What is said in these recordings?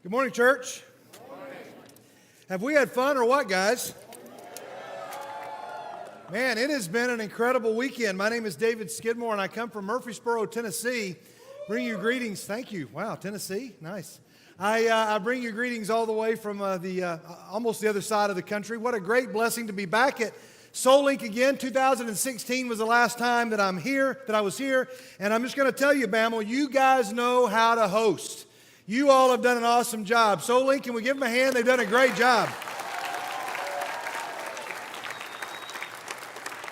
Good morning, church. Good morning. Have we had fun or what, guys? Man, it has been an incredible weekend. My name is David Skidmore, and I come from Murfreesboro, Tennessee. Bring you greetings. Thank you. Wow, Tennessee, nice. I bring you greetings all the way from almost the other side of the country. What a great blessing to be back at SoulLink again. 2016 was the last time that I was here, and I'm just going to tell you, Bamel, you guys know how to host. You all have done an awesome job. SoulLink, can we give them a hand? They've done a great job.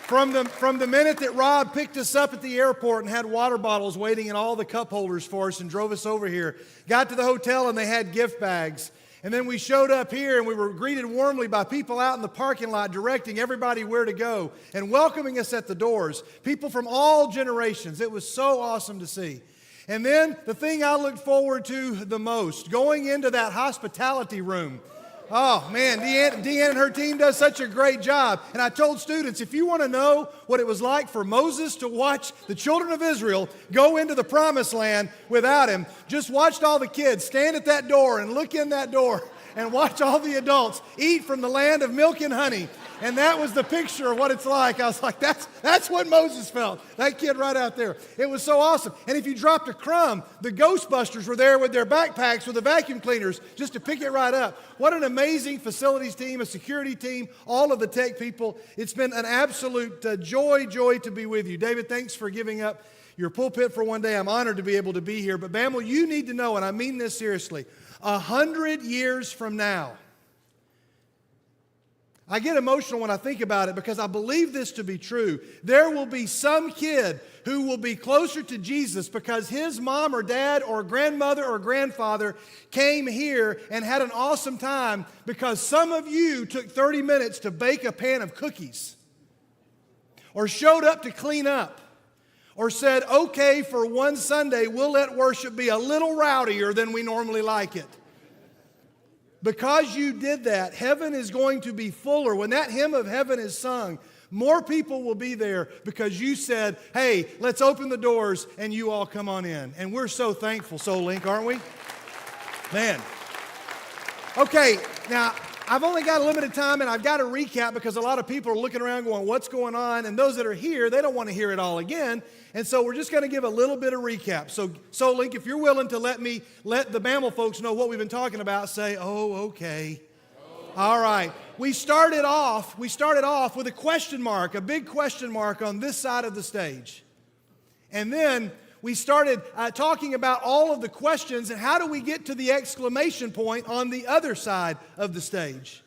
From the minute that Rob picked us up at the airport and had water bottles waiting in all the cup holders for us and drove us over here, got to the hotel and they had gift bags. And then we showed up here and we were greeted warmly by people out in the parking lot directing everybody where to go and welcoming us at the doors. People from all generations. It was so awesome to see. And then the thing I looked forward to the most, going into that hospitality room. Oh, man, Deanne and her team does such a great job. And I told students, if you want to know what it was like for Moses to watch the children of Israel go into the promised land without him, just watch all the kids stand at that door and look in that door and watch all the adults eat from the land of milk and honey. And that was the picture of what it's like. I was like, that's what Moses felt. That kid right out there. It was so awesome. And if you dropped a crumb, the Ghostbusters were there with their backpacks with the vacuum cleaners just to pick it right up. What an amazing facilities team, a security team, all of the tech people. It's been an absolute joy to be with you. David, thanks for giving up your pulpit for one day. I'm honored to be able to be here. But Bamel, you need to know, and I mean this seriously, 100 years from now, I get emotional when I think about it because I believe this to be true. There will be some kid who will be closer to Jesus because his mom or dad or grandmother or grandfather came here and had an awesome time because some of you took 30 minutes to bake a pan of cookies or showed up to clean up or said, okay, for one Sunday, we'll let worship be a little rowdier than we normally like it. Because you did that, heaven is going to be fuller. When that hymn of heaven is sung, more people will be there because you said, hey, let's open the doors and you all come on in. And we're so thankful, SoulLink, aren't we? Man. Okay, now, I've only got a limited time and I've got to recap because a lot of people are looking around going, what's going on? And those that are here, they don't want to hear it all again. And so we're just going to give a little bit of recap. So, SoulLink, if you're willing to let the Bamel folks know what we've been talking about, say, oh, okay. All right. We started off with a question mark, a big question mark on this side of the stage. And then we started talking about all of the questions and how do we get to the exclamation point on the other side of the stage.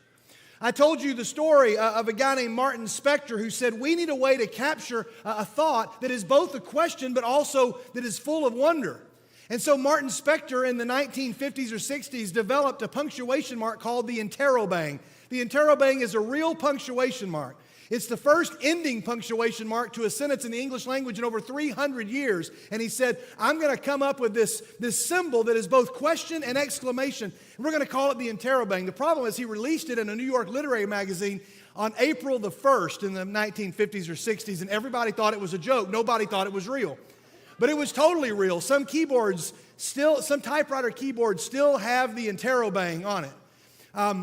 I told you the story of a guy named Martin Spector who said we need a way to capture a thought that is both a question but also that is full of wonder. And so Martin Spector in the 1950s or 60s developed a punctuation mark called the interrobang. The interrobang is a real punctuation mark. It's the first ending punctuation mark to a sentence in the English language in over 300 years. And he said, I'm going to come up with this symbol that is both question and exclamation. And we're going to call it the interrobang. The problem is he released it in a New York literary magazine on April the 1st in the 1950s or 60s. And everybody thought it was a joke. Nobody thought it was real. But it was totally real. Some typewriter keyboards still have the interrobang on it.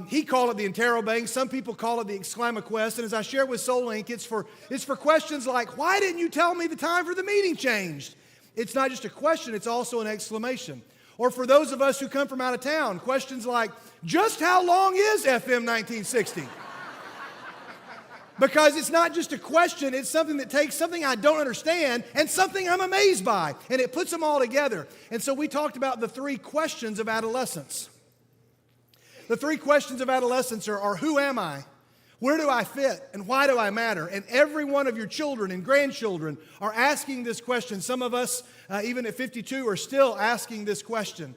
He called it the interrobang. Some people call it the exclamaquest. And as I shared with SoulLink, it's for questions like, why didn't you tell me the time for the meeting changed? It's not just a question, it's also an exclamation. Or for those of us who come from out of town, questions like, just how long is FM 1960? Because it's not just a question, it's something that takes something I don't understand and something I'm amazed by. And it puts them all together. And so we talked about the three questions of adolescence. The three questions of adolescence are who am I? Where do I fit? And why do I matter? And every one of your children and grandchildren are asking this question. Some of us, even at 52, are still asking this question.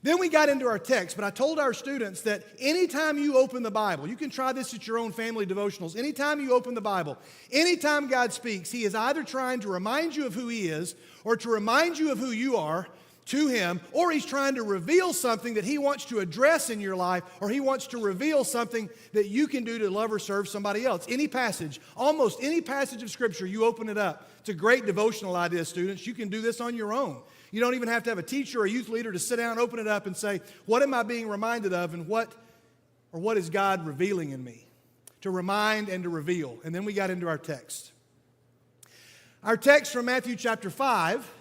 Then we got into our text, but I told our students that anytime you open the Bible, you can try this at your own family devotionals, anytime you open the Bible, anytime God speaks, He is either trying to remind you of who He is or to remind you of who you are to Him, or He's trying to reveal something that He wants to address in your life, or He wants to reveal something that you can do to love or serve somebody else. Any passage, almost any passage of Scripture, you open it up, It's a great devotional idea, students. You can do this on your own. You don't even have to have a teacher or a youth leader to sit down, open it up, and say, what am I being reminded of, and what is God revealing in me? To remind and to reveal. And then we got into our text. Our text from Matthew chapter 5,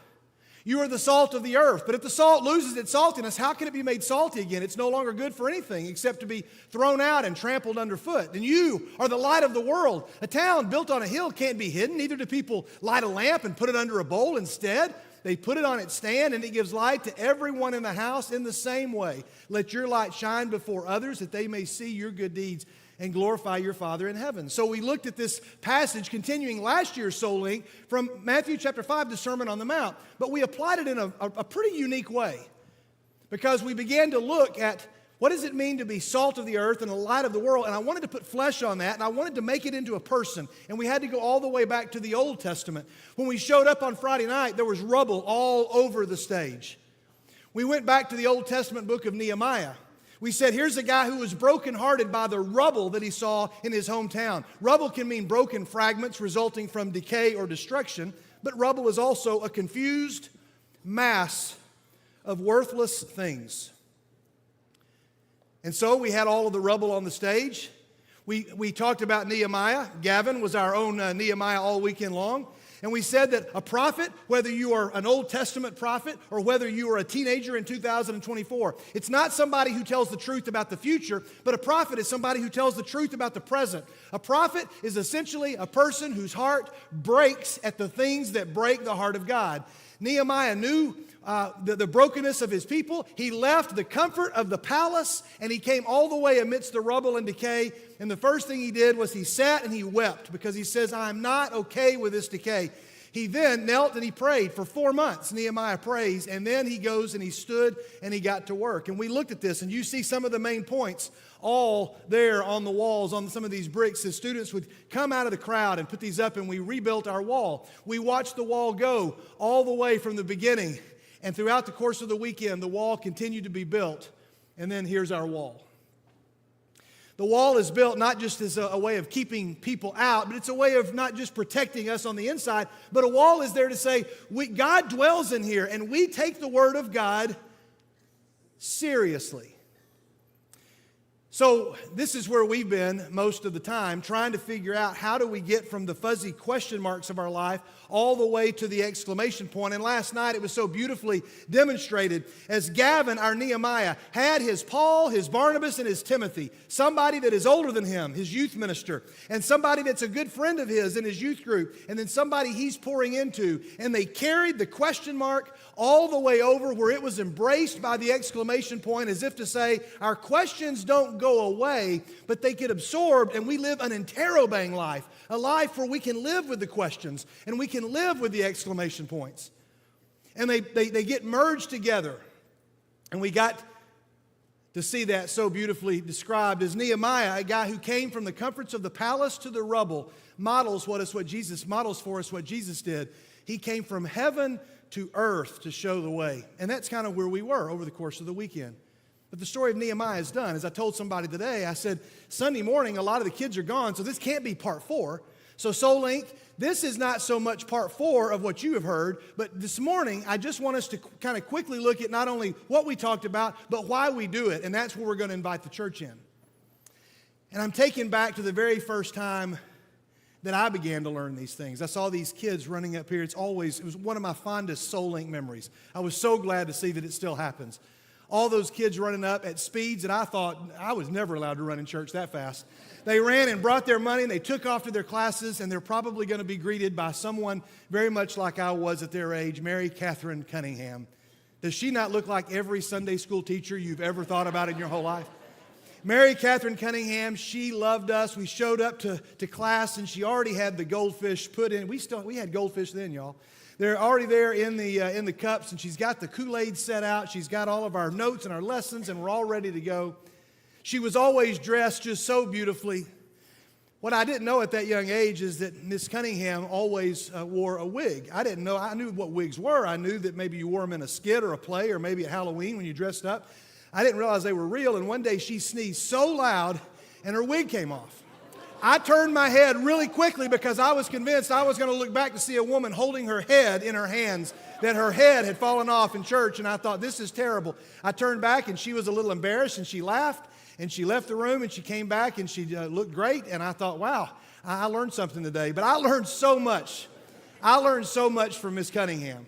you are the salt of the earth. But if the salt loses its saltiness, how can it be made salty again? It's no longer good for anything except to be thrown out and trampled underfoot. And you are the light of the world. A town built on a hill can't be hidden. Neither do people light a lamp and put it under a bowl. Instead, they put it on its stand, and it gives light to everyone in the house. In the same way, let your light shine before others, that they may see your good deeds and glorify your Father in heaven. So we looked at this passage, continuing last year's SoulLink, from Matthew chapter 5, the Sermon on the Mount. But we applied it in a pretty unique way, because we began to look at what does it mean to be salt of the earth and the light of the world. And I wanted to put flesh on that, and I wanted to make it into a person. And we had to go all the way back to the Old Testament. When we showed up on Friday night, there was rubble all over the stage. We went back to the Old Testament book of Nehemiah. We said, here's a guy who was brokenhearted by the rubble that he saw in his hometown. Rubble can mean broken fragments resulting from decay or destruction, but rubble is also a confused mass of worthless things. And so we had all of the rubble on the stage. We talked about Nehemiah. Gavin was our own Nehemiah all weekend long. And we said that a prophet, whether you are an Old Testament prophet or whether you are a teenager in 2024, it's not somebody who tells the truth about the future, but a prophet is somebody who tells the truth about the present. A prophet is essentially a person whose heart breaks at the things that break the heart of God. Nehemiah knew the brokenness of his people. He left the comfort of the palace, and he came all the way amidst the rubble and decay. And the first thing he did was he sat and he wept, because he says, I'm not okay with this decay. He then knelt and he prayed for 4 months. Nehemiah prays, and then he goes and he stood and he got to work. And we looked at this, and you see some of the main points all there on the walls, on some of these bricks, as students would come out of the crowd and put these up, and we rebuilt our wall. We watched the wall go all the way from the beginning, and throughout the course of the weekend, the wall continued to be built. And then here's our wall. The wall is built not just as a way of keeping people out, but it's a way of not just protecting us on the inside, but a wall is there to say, God dwells in here, and we take the Word of God seriously. So this is where we've been most of the time, trying to figure out how do we get from the fuzzy question marks of our life all the way to the exclamation point. And last night it was so beautifully demonstrated as Gavin, our Nehemiah, had his Paul, his Barnabas, and his Timothy, somebody that is older than him, his youth minister, and somebody that's a good friend of his in his youth group, and then somebody he's pouring into. And they carried the question mark all the way over where it was embraced by the exclamation point, as if to say, our questions don't go away, but they get absorbed, and we live an interrobang life, a life where we can live with the questions and we can live with the exclamation points. And they get merged together. And we got to see that so beautifully described as Nehemiah, a guy who came from the comforts of the palace to the rubble, models for us what Jesus did. He came from heaven to earth to show the way. And that's kind of where we were over the course of the weekend. But the story of Nehemiah is done. As I told somebody today, I said, Sunday morning, a lot of the kids are gone, so this can't be part 4. So SoulLink, this is not so much part 4 of what you have heard, but this morning, I just want us to kind of quickly look at not only what we talked about, but why we do it, and that's where we're going to invite the church in. And I'm taken back to the very first time that I began to learn these things. I saw these kids running up here. It was one of my fondest SoulLink memories. I was so glad to see that it still happens. All those kids running up at speeds that I thought I was never allowed to run in church that fast. They ran and brought their money, and they took off to their classes, and they're probably going to be greeted by someone very much like I was at their age, Mary Catherine Cunningham. Does she not look like every Sunday school teacher you've ever thought about in your whole life? Mary Catherine Cunningham, she loved us. We showed up to class, and she already had the goldfish put in. We had goldfish then, y'all. They're already there in the cups, and she's got the Kool-Aid set out. She's got all of our notes and our lessons, and we're all ready to go. She was always dressed just so beautifully. What I didn't know at that young age is that Miss Cunningham always wore a wig. I didn't know. I knew what wigs were. I knew that maybe you wore them in a skit or a play or maybe at Halloween when you dressed up. I didn't realize they were real, and one day she sneezed so loud, and her wig came off. I turned my head really quickly because I was convinced I was going to look back to see a woman holding her head in her hands, that her head had fallen off in church, and I thought, this is terrible. I turned back, and she was a little embarrassed, and she laughed, and she left the room, and she came back, and she looked great, and I thought, wow, I learned something today. But I learned so much. I learned so much from Miss Cunningham.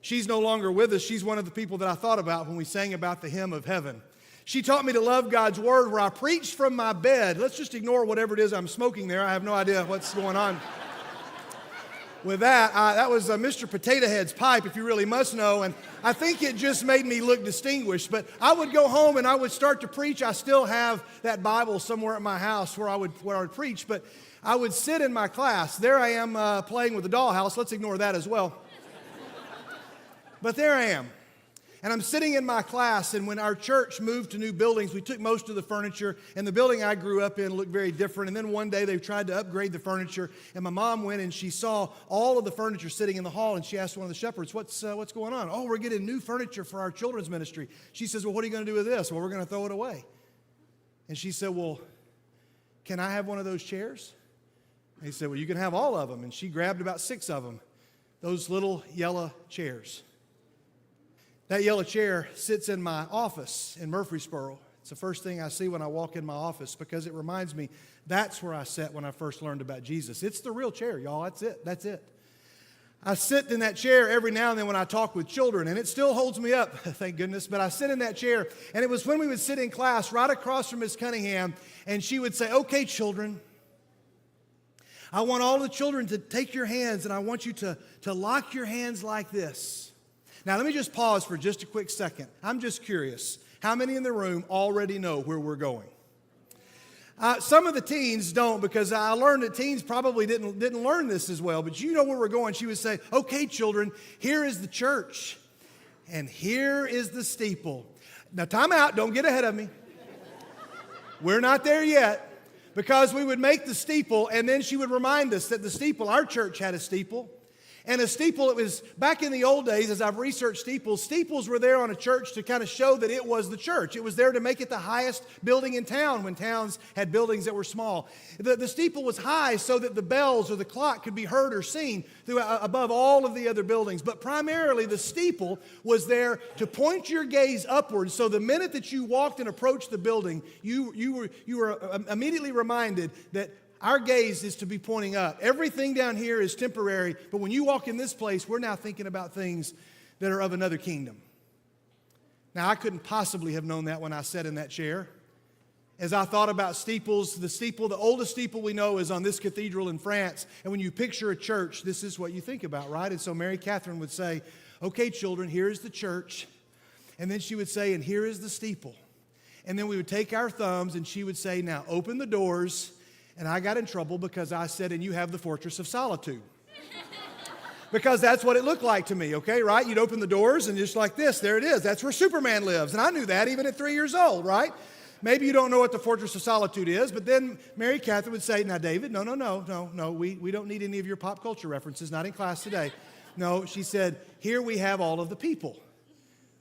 She's no longer with us. She's one of the people that I thought about when we sang about the hymn of heaven. She taught me to love God's word where I preached from my bed. Let's just ignore whatever it is I'm smoking there. I have no idea what's going on with that. That was Mr. Potato Head's pipe, if you really must know. And I think it just made me look distinguished. But I would go home and I would start to preach. I still have that Bible somewhere at my house where I would preach. But I would sit in my class. There I am playing with the dollhouse. Let's ignore that as well. But there I am. And I'm sitting in my class, and when our church moved to new buildings, we took most of the furniture, and the building I grew up in looked very different. And then one day they tried to upgrade the furniture, and my mom went and she saw all of the furniture sitting in the hall, and she asked one of the shepherds, what's going on? Oh, we're getting new furniture for our children's ministry. She says, well, what are you going to do with this? Well, we're going to throw it away. And she said, well, can I have one of those chairs? And he said, well, you can have all of them. And she grabbed about 6 of them, those little yellow chairs. That yellow chair sits in my office in Murfreesboro. It's the first thing I see when I walk in my office because it reminds me that's where I sat when I first learned about Jesus. It's the real chair, y'all. That's it. That's it. I sit in that chair every now and then when I talk with children, and it still holds me up, thank goodness. But I sit in that chair, and it was when we would sit in class right across from Miss Cunningham, and she would say, okay, children, I want all the children to take your hands, and I want you to lock your hands like this. Now, let me just pause for just a quick second. I'm just curious. How many in the room already know where we're going? Some of the teens don't, because I learned that teens probably didn't learn this as well. But you know where we're going. She would say, okay, children, here is the church, and here is the steeple. Now, time out. Don't get ahead of me. We're not there yet, because we would make the steeple, and then she would remind us that the steeple, our church had a steeple. And a steeple, it was back in the old days, as I've researched steeples were there on a church to kind of show that it was the church. It was there to make it the highest building in town when towns had buildings that were small. The steeple was high so that the bells or the clock could be heard or seen above all of the other buildings. But primarily the steeple was there to point your gaze upward. So the minute that you walked and approached the building, you were immediately reminded that our gaze is to be pointing up. Everything down here is temporary, but when you walk in this place, we're now thinking about things that are of another kingdom. Now, I couldn't possibly have known that when I sat in that chair. As I thought about steeples, the oldest steeple we know is on this cathedral in France. And when you picture a church, this is what you think about, right? And so Mary Catherine would say, okay, children, here's the church. And then she would say, and here is the steeple. And then we would take our thumbs, and she would say, now open the doors. And I got in trouble because I said, and you have the fortress of solitude. Because that's what it looked like to me, okay, right? You'd open the doors and just like this, there it is. That's where Superman lives. And I knew that even at 3 years old, right? Maybe you don't know what the fortress of solitude is, but then Mary Catherine would say, now, David, no, we don't need any of your pop culture references, not in class today. No, she said, here we have all of the people.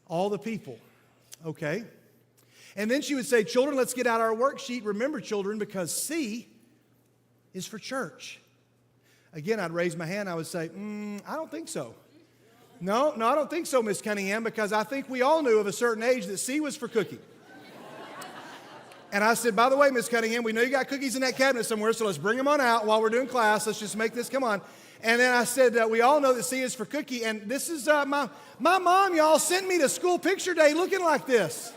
All the people, okay? And then she would say, children, let's get out our worksheet. Remember, children, because C is for church. Again, I'd raise my hand. I would say, I don't think so. No, I don't think so, Miss Cunningham, because I think we all knew of a certain age that C was for cookie. And I said, by the way, Miss Cunningham, we know you got cookies in that cabinet somewhere, so let's bring them on out while we're doing class. Let's just make this, come on. And then I said, we all know that C is for cookie. And this is my mom, y'all, sent me to school picture day looking like this.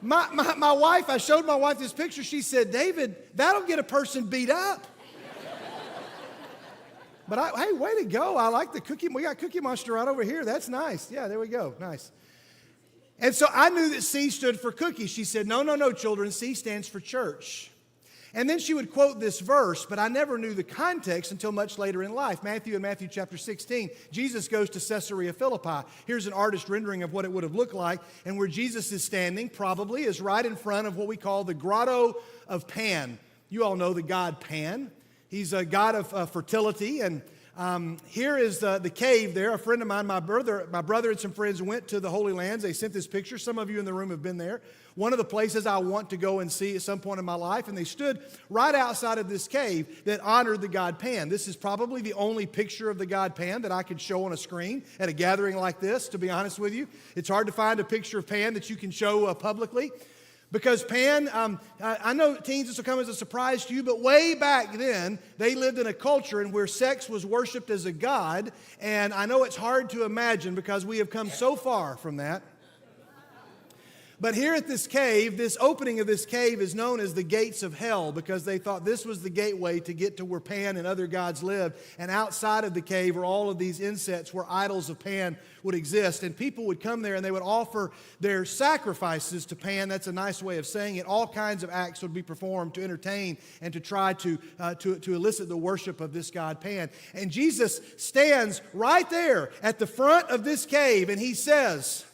My wife, I showed my wife this picture. She said, David, that'll get a person beat up. But hey, way to go. I like the cookie. We got Cookie Monster right over here. That's nice. Yeah, there we go. Nice. And so I knew that C stood for cookie. She said, no, children. C stands for church. And then she would quote this verse, but I never knew the context until much later in life. Matthew chapter 16, Jesus goes to Caesarea Philippi. Here's an artist rendering of what it would have looked like. And where Jesus is standing probably is right in front of what we call the Grotto of Pan. You all know the god Pan. He's a god of fertility. And Here is the cave there. A friend of mine, my brother and some friends went to the Holy Lands. They sent this picture. Some of you in the room have been there. One of the places I want to go and see at some point in my life. And they stood right outside of this cave that honored the god Pan. This is probably the only picture of the god Pan that I could show on a screen at a gathering like this, to be honest with you. It's hard to find a picture of Pan that you can show publicly. Because Pan, I know teens, this will come as a surprise to you, but way back then, they lived in a culture in where sex was worshiped as a god. And I know it's hard to imagine because we have come so far from that. But here at this cave, this opening of this cave is known as the gates of hell because they thought this was the gateway to get to where Pan and other gods lived. And outside of the cave were all of these insets where idols of Pan would exist. And people would come there and they would offer their sacrifices to Pan. That's a nice way of saying it. All kinds of acts would be performed to entertain and to try to elicit the worship of this god Pan. And Jesus stands right there at the front of this cave and he says,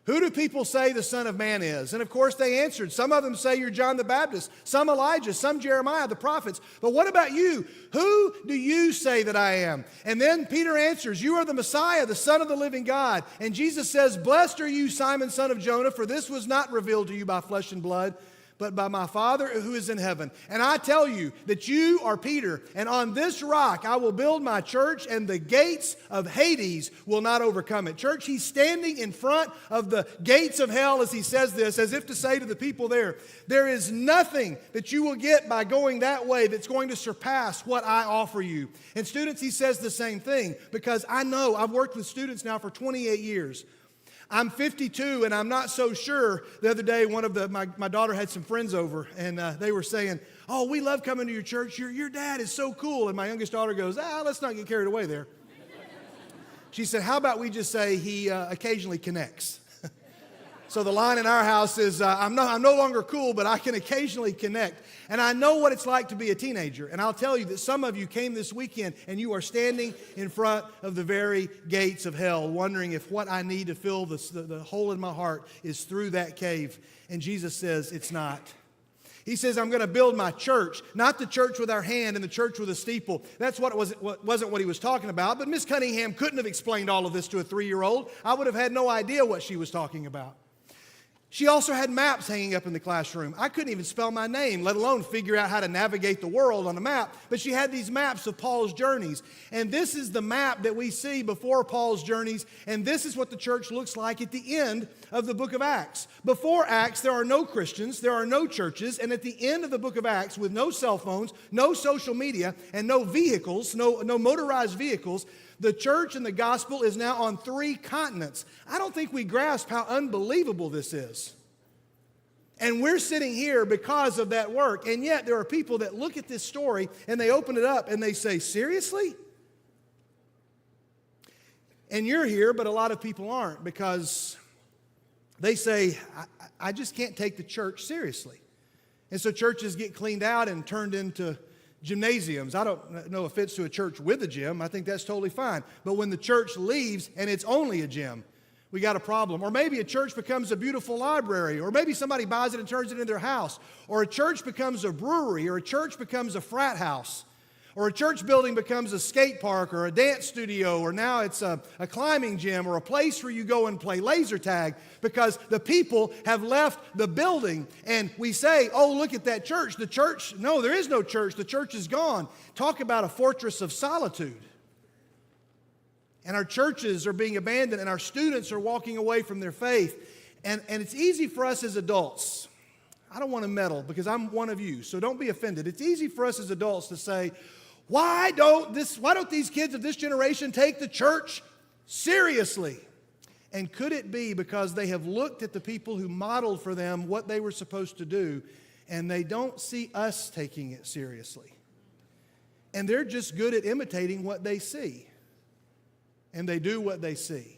"Who do people say the Son of Man is?" And of course they answered. Some of them say you're John the Baptist, some Elijah, some Jeremiah, the prophets. But what about you? Who do you say that I am? And then Peter answers, "You are the Messiah, the Son of the living God." And Jesus says, "Blessed are you, Simon, son of Jonah, for this was not revealed to you by flesh and blood, but by my Father who is in heaven. And I tell you that you are Peter, and on this rock I will build my church, and the gates of Hades will not overcome it." Church, he's standing in front of the gates of hell as he says this, as if to say to the people there, there is nothing that you will get by going that way that's going to surpass what I offer you. And students, he says the same thing, because I know I've worked with students now for 28 years. I'm 52, and I'm not so sure. The other day, my daughter had some friends over, and they were saying, "Oh, we love coming to your church. Your dad is so cool." And my youngest daughter goes, "Let's not get carried away there." She said, "How about we just say he occasionally connects?" So the line in our house is, I'm no longer cool, but I can occasionally connect. And I know what it's like to be a teenager. And I'll tell you that some of you came this weekend and you are standing in front of the very gates of hell, wondering if what I need to fill the hole in my heart is through that cave. And Jesus says it's not. He says, "I'm going to build my church," not the church with our hand and the church with a steeple. That's wasn't what he was talking about. But Miss Cunningham couldn't have explained all of this to a 3-year-old. I would have had no idea what she was talking about. She also had maps hanging up in the classroom. I couldn't even spell my name, let alone figure out how to navigate the world on a map. But she had these maps of Paul's journeys. And this is the map that we see before Paul's journeys. And this is what the church looks like at the end of the book of Acts. Before Acts, there are no Christians, there are no churches. And at the end of the book of Acts, with no cell phones, no social media, and no vehicles, no motorized vehicles, the church and the gospel is now on 3 continents. I don't think we grasp how unbelievable this is. And we're sitting here because of that work. And yet there are people that look at this story and they open it up and they say, "Seriously?" And you're here, but a lot of people aren't, because they say, I just can't take the church seriously. And so churches get cleaned out and turned into gymnasiums. I don't know if it's to a church with a gym. I think that's totally fine. But when the church leaves and it's only a gym, we got a problem. Or maybe a church becomes a beautiful library, or maybe somebody buys it and turns it into their house, or a church becomes a brewery, or a church becomes a frat house, or a church building becomes a skate park or a dance studio, or now it's a climbing gym or a place where you go and play laser tag, because the people have left the building. And we say, "Oh, look at that church." The church, no, there is no church. The church is gone. Talk about a fortress of solitude. And our churches are being abandoned, and our students are walking away from their faith. And it's easy for us as adults. I don't want to meddle because I'm one of you, so don't be offended. It's easy for us as adults to say, why don't these kids of this generation take the church seriously? And could it be because they have looked at the people who modeled for them what they were supposed to do, and they don't see us taking it seriously? And they're just good at imitating what they see. And they do what they see.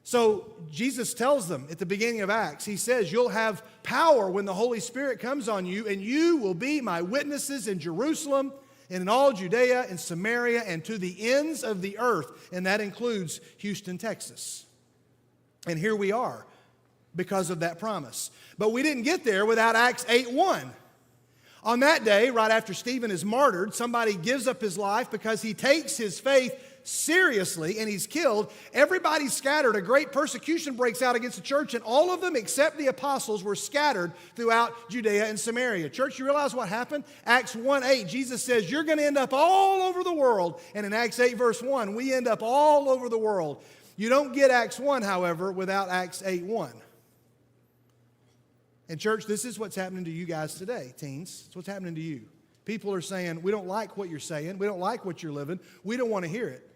So Jesus tells them at the beginning of Acts, he says, "You'll have power when the Holy Spirit comes on you, and you will be my witnesses in Jerusalem and in all Judea and Samaria and to the ends of the earth." And that includes Houston, Texas. And here we are because of that promise. But we didn't get there without Acts 8:1. On that day, right after Stephen is martyred, somebody gives up his life because he takes his faith seriously and he's killed. Everybody's scattered. A great persecution breaks out against the church, and all of them except the apostles were scattered throughout Judea and Samaria. Church, you realize what happened? Acts 1:8, Jesus says you're going to end up all over the world. And in Acts 8 verse 1, we end up all over the world. You don't get Acts 1, however, without Acts 8:1. And church, this is what's happening to you guys today, teens. It's what's happening to you. People are saying, we don't like what you're saying. We don't like what you're living. We don't want to hear it.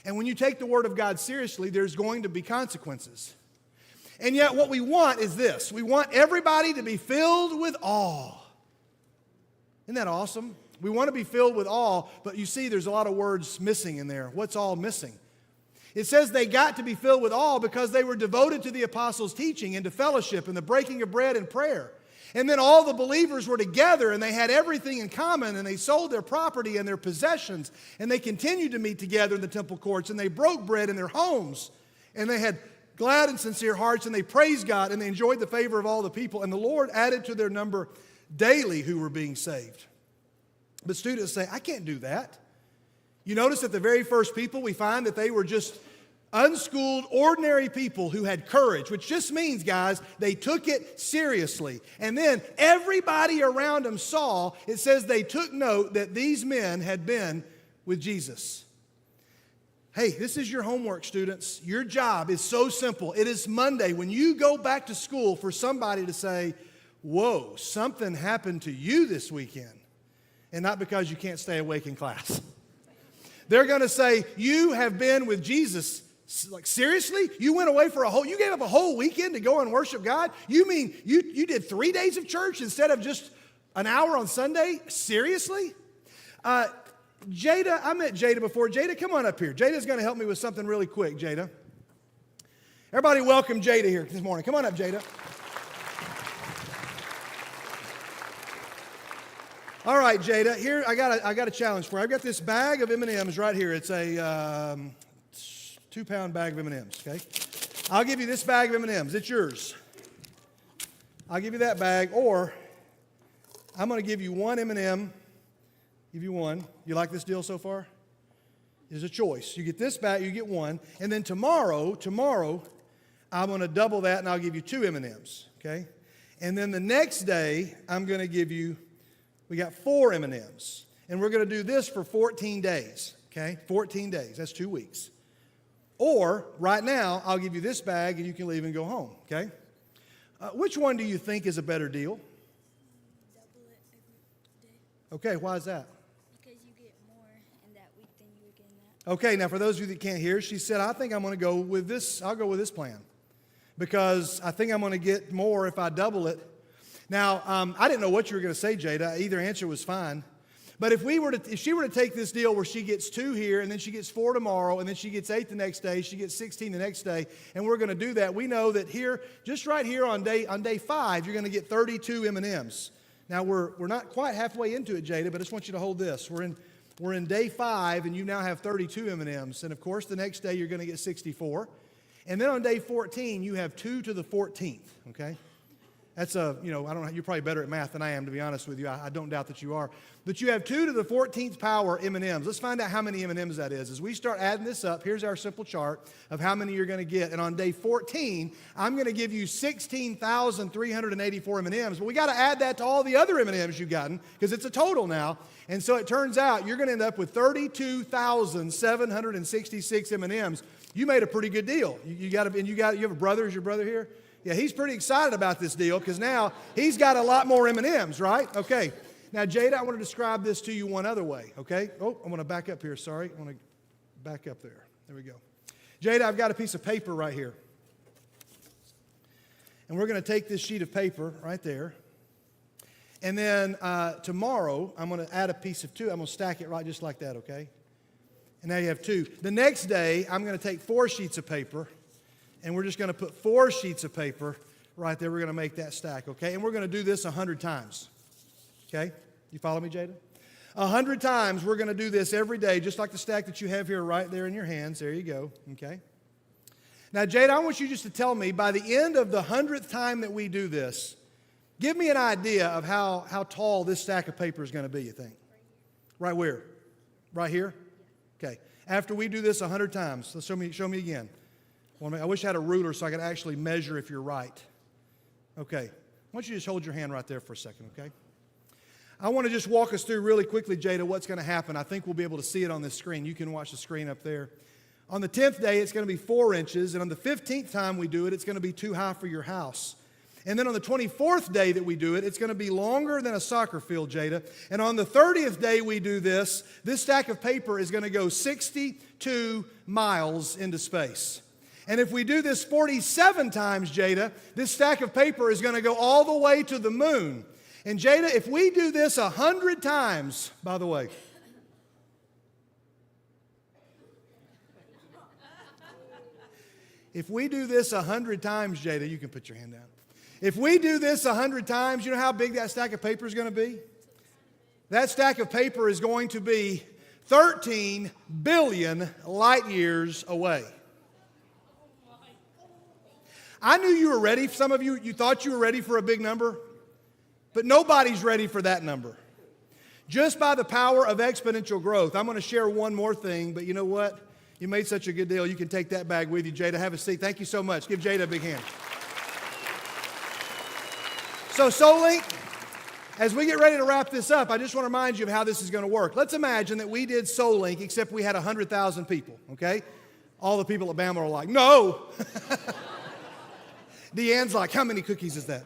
And when you take the Word of God seriously, there's going to be consequences. And yet what we want is this. We want everybody to be filled with awe. Isn't that awesome? We want to be filled with awe, but you see there's a lot of words missing in there. What's all missing? It says they got to be filled with awe because they were devoted to the apostles' teaching and to fellowship and the breaking of bread and prayer. And then all the believers were together and they had everything in common, and they sold their property and their possessions, and they continued to meet together in the temple courts, and they broke bread in their homes, and they had glad and sincere hearts, and they praised God, and they enjoyed the favor of all the people, and the Lord added to their number daily who were being saved. But students say, I can't do that. You notice that the very first people, we find that they were just unschooled, ordinary people who had courage, which just means, guys, they took it seriously. And then everybody around them saw, it says they took note that these men had been with Jesus. Hey, this is your homework, students. Your job is so simple. It is Monday when you go back to school for somebody to say, whoa, something happened to you this weekend. And not because you can't stay awake in class. They're going to say, you have been with Jesus. Like, seriously? You went away for you gave up a whole weekend to go and worship God? You mean you did 3 days of church instead of just an hour on Sunday? Seriously? Jada, I met Jada before. Jada, come on up here. Jada's going to help me with something really quick, Jada. Everybody welcome Jada here this morning. Come on up, Jada. All right, Jada, here I got a challenge for you. I've got this bag of M&Ms right here. It's a 2-pound bag of M&Ms, okay? I'll give you this bag of M&Ms. It's yours. I'll give you that bag, or I'm going to give you one M&M. Give you one. You like this deal so far? There's a choice. You get this bag, you get one, and then tomorrow, I'm going to double that, and I'll give you 2 M&Ms, okay? And then the next day, I'm going to give you, we got 4 M&Ms, and we're going to do this for 14 days, okay? 14 days. That's 2 weeks. Or, right now, I'll give you this bag and you can leave and go home, okay? Which one do you think is a better deal? Double it every day. Okay, why is that? Because you get more in that week than you were getting that. Okay, now for those of you that can't hear, she said, I think I'm going to go with this. I'll go with this plan because I think I'm going to get more if I double it. Now, I didn't know what you were going to say, Jada. Either answer was fine. But if she were to take this deal where she gets 2 here, and then she gets 4 tomorrow, and then she gets 8 the next day, she gets 16 the next day, and we're going to do that, we know that here, just right here on day 5, you're going to get 32 M&Ms. Now we're not quite halfway into it, Jada, but I just want you to hold this. We're in day 5, and you now have 32 M&Ms, and of course the next day you're going to get 64, and then on day 14 you have 2 to the 14th. Okay. That's I don't know, you're probably better at math than I am, to be honest with you. I don't doubt that you are. But you have 2 to the 14th power M&Ms. Let's find out how many M&Ms that is. As we start adding this up, here's our simple chart of how many you're going to get. And on day 14, I'm going to give you 16,384 M&Ms. But we got to add that to all the other M&Ms you've gotten because it's a total now. And so it turns out you're going to end up with 32,766 M&Ms. You made a pretty good deal. You have a brother. Is your brother here? Yeah, he's pretty excited about this deal because now he's got a lot more M&Ms, right? Okay. Now, Jada, I want to describe this to you one other way, okay? Oh, I'm going to back up here. Sorry. I want to back up there. There we go. Jada, I've got a piece of paper right here. And we're going to take this sheet of paper right there. And then tomorrow, I'm going to add a piece of 2. I'm going to stack it right just like that, okay? And now you have 2. The next day, I'm going to take 4 sheets of paper. And we're just going to put 4 sheets of paper right there. We're going to make that stack, okay? And we're going to do this 100 times, okay? You follow me, Jada? 100 times we're going to do this every day, just like the stack that you have here right there in your hands. There you go, okay? Now, Jada, I want you just to tell me, by the end of the 100th time that we do this, Give me an idea of how tall this stack of paper is going to be, you think? Right where? Right here? Okay. After we do this 100 times, let's show me again. I wish I had a ruler so I could actually measure if you're right. Okay. I want you to just hold your hand right there for a second, okay? I want to just walk us through really quickly, Jada, what's going to happen. I think we'll be able to see it on this screen. You can watch the screen up there. On the 10th day, it's going to be 4 inches, and on the 15th time we do it, it's going to be too high for your house. And then on the 24th day that we do it, it's going to be longer than a soccer field, Jada. And on the 30th day we do this stack of paper is going to go 62 miles into space. And if we do this 47 times, Jada, this stack of paper is going to go all the way to the moon. And Jada, if we do this 100 times, by the way, if we do this 100 times, Jada, you can put your hand down. If we do this 100 times, you know how big that stack of paper is going to be? That stack of paper is going to be 13 billion light years away. I knew you were ready. Some of you thought you were ready for a big number, but nobody's ready for that number. Just by the power of exponential growth. I'm going to share one more thing, but you know what? You made such a good deal. You can take that bag with you, Jada. Have a seat. Thank you so much. Give Jada a big hand. So SoulLink, as we get ready to wrap this up, I just want to remind you of how this is going to work. Let's imagine that we did SoulLink, except we had 100,000 people, okay? All the people at Bama are like, no. Deanne's like, how many cookies is that?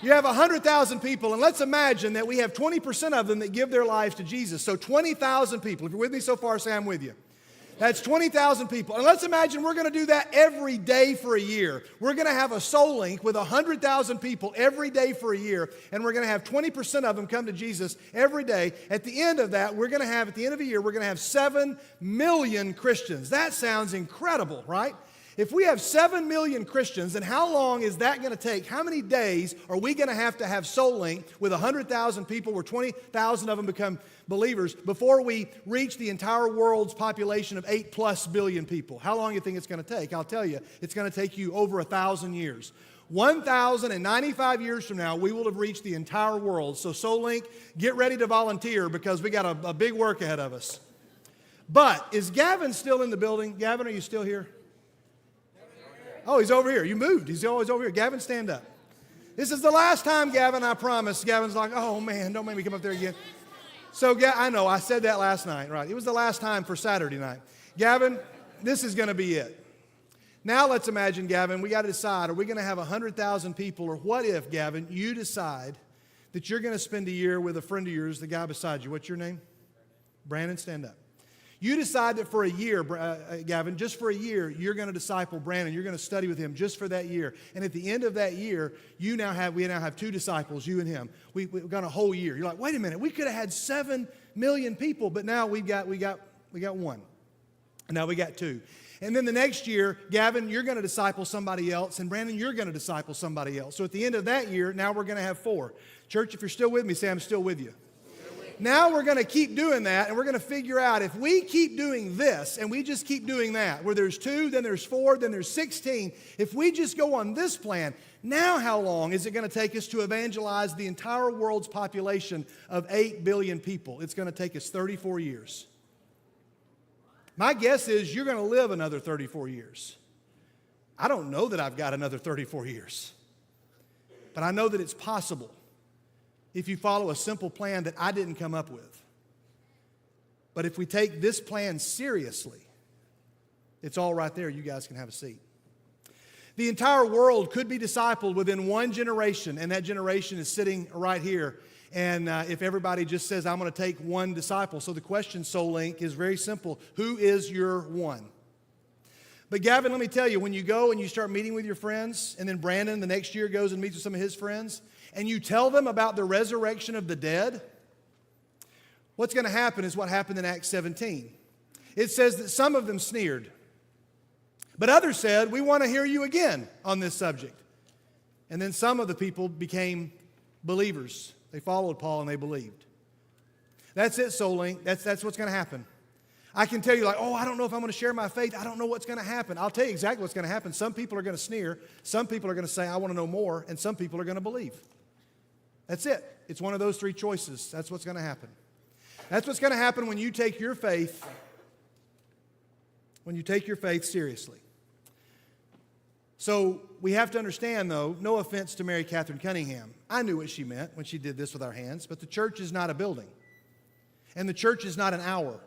You have 100,000 people, and let's imagine that we have 20% of them that give their lives to Jesus. So 20,000 people. If you're with me so far, say I'm with you. That's 20,000 people. And let's imagine we're going to do that every day for a year. We're going to have a SoulLink with 100,000 people every day for a year, and we're going to have 20% of them come to Jesus every day. At the end of that, at the end of a year, we're going to have 7 million Christians. That sounds incredible, right? If we have 7 million Christians, then how long is that going to take? How many days are we going to have SoulLink with 100,000 people where 20,000 of them become believers before we reach the entire world's population of 8+ billion people? How long do you think it's going to take? I'll tell you, it's going to take you over 1,000 years. 1,095 years from now, we will have reached the entire world. So SoulLink, get ready to volunteer because we got a big work ahead of us. But is Gavin still in the building? Gavin, are you still here? Oh, he's over here. You moved. He's always over here. Gavin, stand up. This is the last time, Gavin, I promise. Gavin's like, oh, man, don't make me come up there again. So, I know, I said that last night, right? It was the last time for Saturday night. Gavin, this is going to be it. Now let's imagine, Gavin, we got to decide, are we going to have 100,000 people, or what if, Gavin, you decide that you're going to spend a year with a friend of yours, the guy beside you. What's your name? Brandon, stand up. You decide that for a year, Gavin, just for a year, you're going to disciple Brandon. You're going to study with him just for that year. And at the end of that year, we now have 2 disciples, you and him. We've got a whole year. You're like, wait a minute, we could have had 7 million people, but now we got 1. And now we got 2. And then the next year, Gavin, you're going to disciple somebody else, and Brandon, you're going to disciple somebody else. So at the end of that year, now we're going to have 4. Church, if you're still with me, say I'm still with you. Now we're going to keep doing that, and we're going to figure out if we keep doing this and we just keep doing that, where there's 2, then there's 4, then there's 16. If we just go on this plan, now how long is it going to take us to evangelize the entire world's population of 8 billion people? It's going to take us 34 years. My guess is you're going to live another 34 years. I don't know that I've got another 34 years, but I know that it's possible. If you follow a simple plan that I didn't come up with. But if we take this plan seriously, it's all right there. You guys can have a seat. The entire world could be discipled within 1 generation, and that generation is sitting right here. And if everybody just says, I'm going to take 1 disciple. So the question, SoulLink, is very simple. Who is your 1? But Gavin, let me tell you, when you go and you start meeting with your friends, and then Brandon the next year goes and meets with some of his friends, and you tell them about the resurrection of the dead, what's going to happen is what happened in Acts 17. It says that some of them sneered, but others said, we want to hear you again on this subject. And then some of the people became believers. They followed Paul and they believed. That's it, SoulLink. That's what's going to happen. I can tell you like, oh, I don't know if I'm going to share my faith. I don't know what's going to happen. I'll tell you exactly what's going to happen. Some people are going to sneer. Some people are going to say, I want to know more. And some people are going to believe. That's it. It's one of those three choices. That's what's going to happen. That's what's going to happen when you take your faith seriously. So we have to understand, though, no offense to Mary Catherine Cunningham. I knew what she meant when she did this with our hands, but the church is not a building. And the church is not an hour.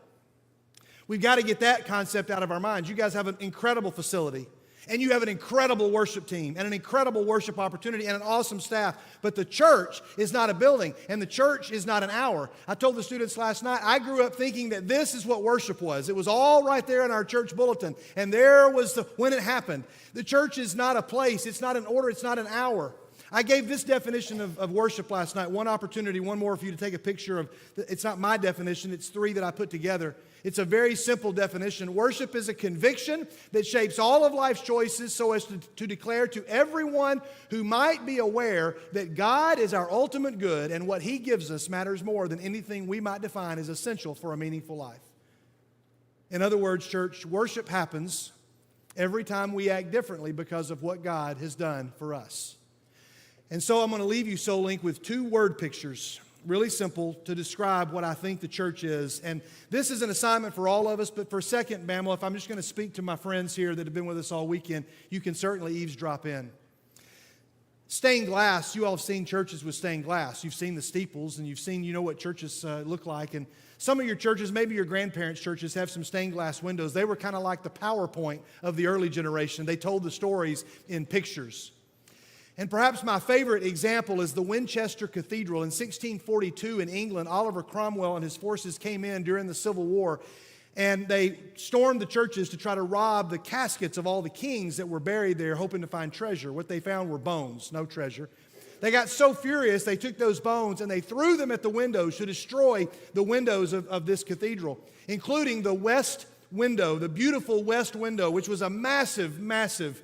We've got to get that concept out of our minds. You guys have an incredible facility, and you have an incredible worship team, and an incredible worship opportunity, and an awesome staff. But the church is not a building, and the church is not an hour. I told the students last night, I grew up thinking that this is what worship was. It was all right there in our church bulletin, and there was when it happened. The church is not a place. It's not an order. It's not an hour. I gave this definition of worship last night. One opportunity, one more for you to take a picture of. It's not my definition. It's three that I put together. It's a very simple definition. Worship is a conviction that shapes all of life's choices so as to declare to everyone who might be aware that God is our ultimate good and what He gives us matters more than anything we might define as essential for a meaningful life. In other words, church, worship happens every time we act differently because of what God has done for us. And so I'm going to leave you, SoulLink, with two word pictures, really simple, to describe what I think the church is. And this is an assignment for all of us, but for a second, Bamela, if I'm just going to speak to my friends here that have been with us all weekend, you can certainly eavesdrop in. Stained glass, you all have seen churches with stained glass. You've seen the steeples, and you've seen, you know what churches look like. And some of your churches, maybe your grandparents' churches, have some stained glass windows. They were kind of like the PowerPoint of the early generation. They told the stories in pictures. And perhaps my favorite example is the Winchester Cathedral. In 1642 in England, Oliver Cromwell and his forces came in during the Civil War, and they stormed the churches to try to rob the caskets of all the kings that were buried there, hoping to find treasure. What they found were bones, no treasure. They got so furious, they took those bones and they threw them at the windows to destroy the windows of this cathedral, including the west window, the beautiful west window, which was a massive, massive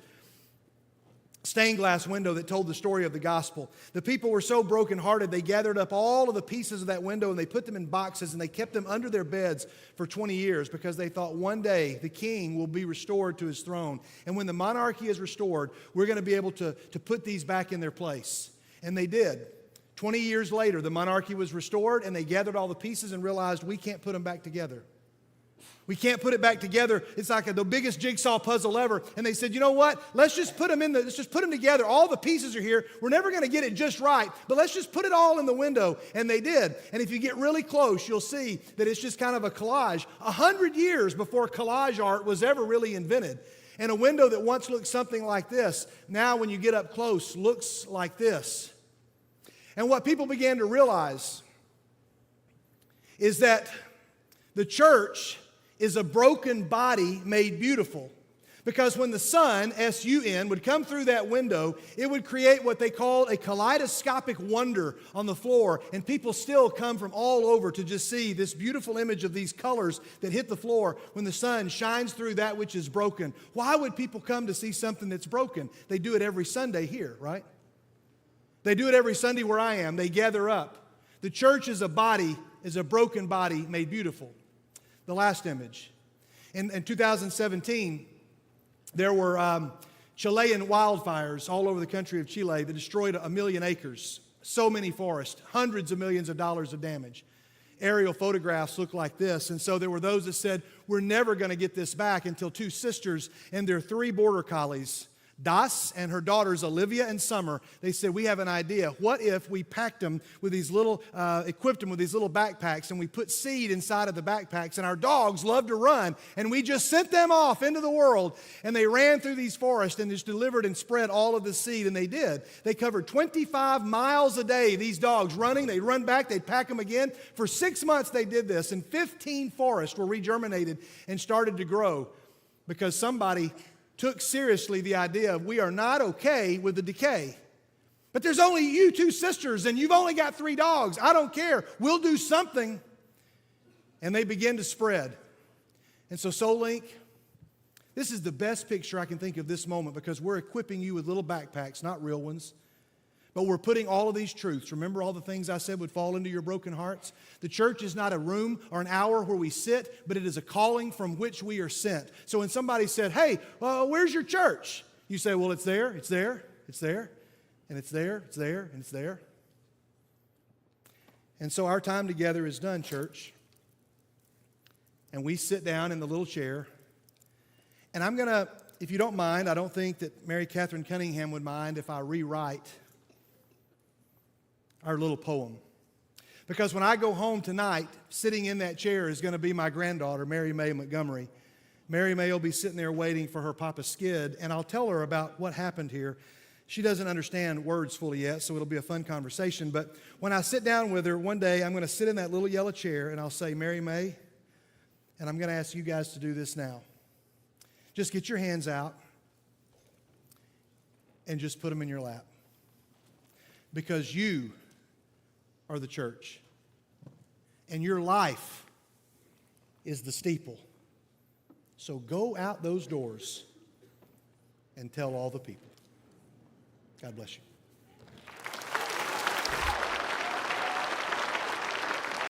stained glass window that told the story of the gospel. The people were so brokenhearted, they gathered up all of the pieces of that window and they put them in boxes and they kept them under their beds for 20 years because they thought one day the king will be restored to his throne. And when the monarchy is restored, we're going to be able to put these back in their place. And they did. 20 years later, the monarchy was restored and they gathered all the pieces and realized we can't put them back together. We can't put it back together. It's like the biggest jigsaw puzzle ever. And they said, you know what? Let's just put them together. All the pieces are here. We're never going to get it just right, but let's just put it all in the window. And they did. And if you get really close, you'll see that it's just kind of a collage. 100 years before collage art was ever really invented. And a window that once looked something like this, now when you get up close, looks like this. And what people began to realize is that the church is a broken body made beautiful. Because when the sun, S-U-N, would come through that window, it would create what they call a kaleidoscopic wonder on the floor. And people still come from all over to just see this beautiful image of these colors that hit the floor when the sun shines through that which is broken. Why would people come to see something that's broken? They do it every Sunday here, right? They do it every Sunday where I am. They gather up. The church is a body, is a broken body made beautiful. The last image. In 2017, there were Chilean wildfires all over the country of Chile that destroyed 1 million acres, so many forests, hundreds of millions of dollars of damage. Aerial photographs look like this. And so there were those that said, we're never going to get this back until two sisters and their 3 border collies, Das and her daughters Olivia and Summer, they said, we have an idea. What if we packed them with these little, equipped them with these little backpacks, and we put seed inside of the backpacks, and our dogs love to run, and we just sent them off into the world, and they ran through these forests and just delivered and spread all of the seed, and they did. They covered 25 miles a day, these dogs running. They'd run back, they'd pack them again. For 6 months they did this, and 15 forests were regerminated and started to grow because somebody took seriously the idea of we are not okay with the decay. But there's only you 2 sisters and you've only got 3 dogs. I don't care. We'll do something. And they begin to spread. And so SoulLink, this is the best picture I can think of this moment because we're equipping you with little backpacks, not real ones. But we're putting all of these truths. Remember all the things I said would fall into your broken hearts? The church is not a room or an hour where we sit, but it is a calling from which we are sent. So when somebody said, hey, where's your church? You say, well, it's there, it's there, it's there, and it's there, it's there, and it's there. And so our time together is done, church. And we sit down in the little chair. And I'm going to, if you don't mind, I don't think that Mary Catherine Cunningham would mind if I rewrite our little poem. Because when I go home tonight, sitting in that chair is going to be my granddaughter, Mary Mae Montgomery. Mary Mae will be sitting there waiting for her Papa Skid, and I'll tell her about what happened here. She doesn't understand words fully yet, so it'll be a fun conversation. But when I sit down with her one day, I'm going to sit in that little yellow chair, and I'll say, Mary Mae, and I'm going to ask you guys to do this now. Just get your hands out and just put them in your lap. Because you are the church. And your life is the steeple. So go out those doors and tell all the people. God bless you.